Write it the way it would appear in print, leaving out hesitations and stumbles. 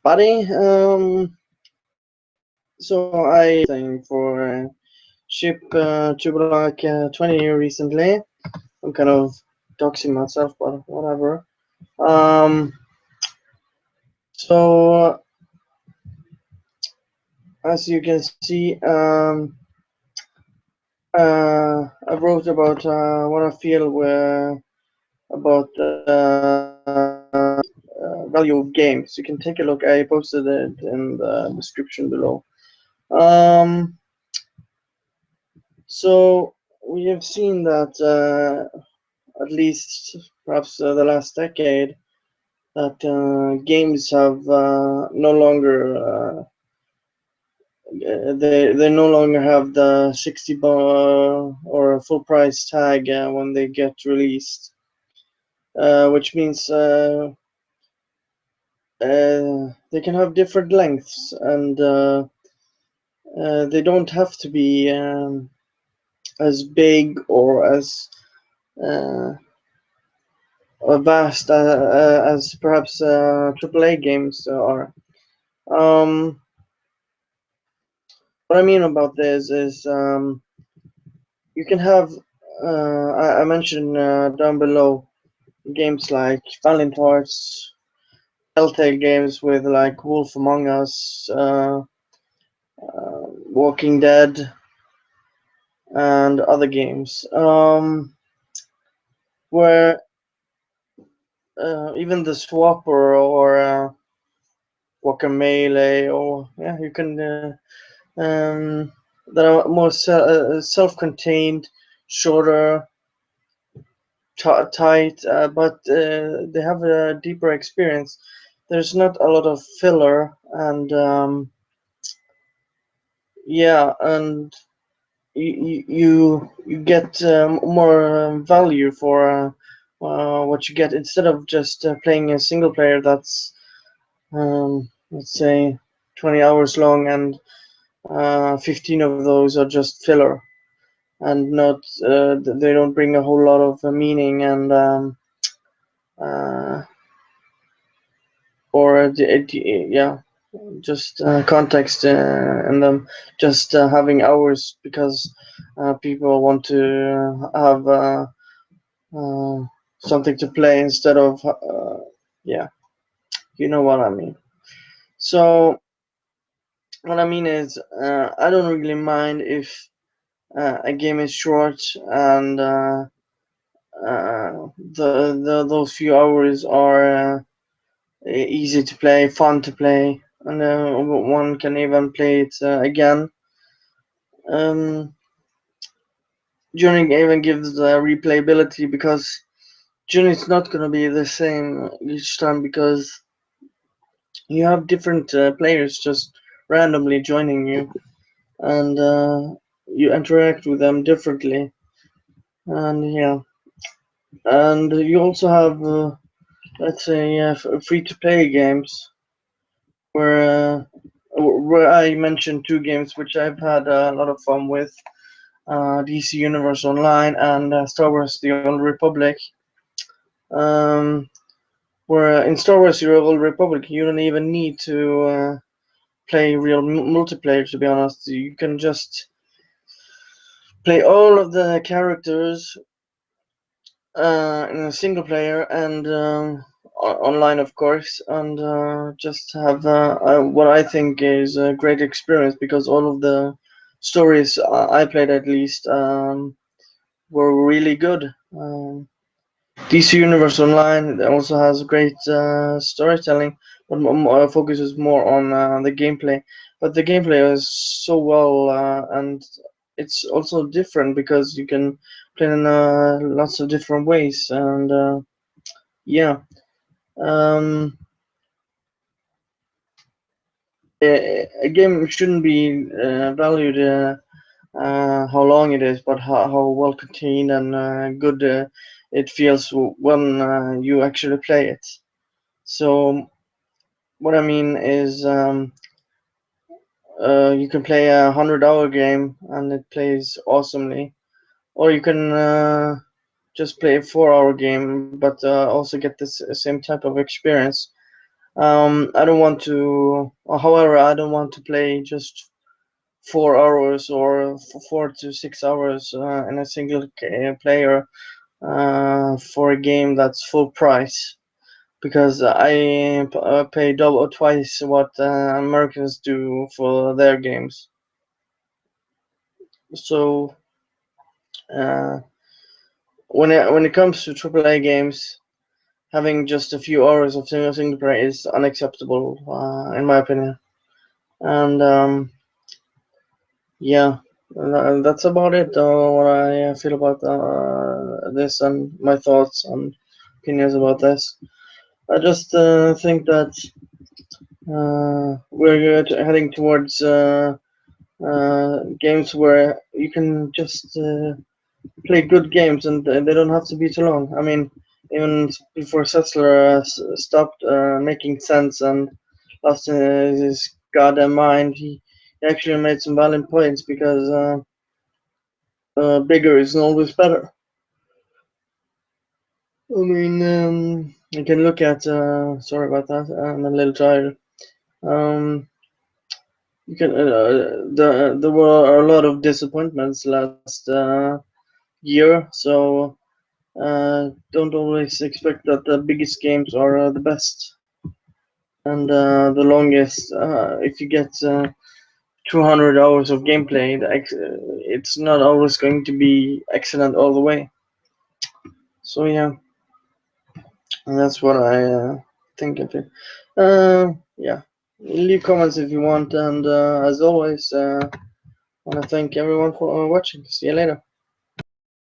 buddy. So I thing for ship to Black 20 recently. I'm kind of doxing myself, but whatever. Um, so as you can see, I wrote about what I feel about value of games. You can take a look. I posted it in the description below. Um, so we have seen that at least perhaps the last decade that games have no longer they no longer have the 60 or full price tag when they get released, which means they can have different lengths, and they don't have to be as big or as uh, vast as perhaps AAA games are. Um, what I mean about this is you can have I mentioned down below games like Valiant Hearts, Telltale games with like Wolf Among Us, Walking Dead, and other games, where even the Swapper or Guacamelee, or yeah, you can that are more self-contained, shorter, tight, but they have a deeper experience. There's not a lot of filler, and yeah, and you get more value for what you get instead of just playing a single player that's let's say 20 hours long, and 15 of those are just filler, and not they don't bring a whole lot of meaning and uh, or yeah, just context in them. Just having hours because people want to have uh, something to play instead of yeah, you know what I mean. So what I mean is I don't really mind if a game is short and those few hours are easy to play, fun to play, and one can even play it again. Um, Journey even gives the replayability because Journey's not gonna be the same each time because you have different players just randomly joining you, and you interact with them differently, and yeah, and you also have let's say free to play games where I mentioned two games which I've had a lot of fun with, DC Universe Online and Star Wars: The Old Republic. Um, where in Star Wars: The Old Republic you don't even need to play real multiplayer. To be honest, you can just play all of the characters in a single player and online, of course, and just have what I think is a great experience because all of the stories I played at least were really good. DC Universe Online also has great storytelling, but focuses more on the gameplay. But the gameplay is so well, and it's also different because you can play in lots of different ways. And yeah, um, a game shouldn't be valued how long it is, but how well contained and good it feels when you actually play it. So what I mean is, you can play a 100-hour game and it plays awesomely, or you can just play a 4-hour game, but also get this same type of experience. I don't want to. However, I don't want to play just 4 hours or 4 to 6 hours in a single player for a game that's full price, because I pay double or twice what Americans do for their games. So uh, when it comes to AAA games, having just a few hours of single player is unacceptable, in my opinion. And yeah, that's about it. What I feel about this and my thoughts and opinions about this. I just think that we're heading towards games where you can just play good games and they don't have to be too long. I mean, even before Setzler stopped making sense and lost his goddamn mind, he actually made some valid points, because bigger isn't always better. I mean, you can look at. Sorry about that. I'm a little tired. Um, you can. There were a lot of disappointments last year, so don't always expect that the biggest games are the best and the longest. If you get 200 hours of gameplay, it's not always going to be excellent all the way. So yeah, and that's what I think of it. Yeah, leave comments if you want, and as always, want to thank everyone for watching. See you later.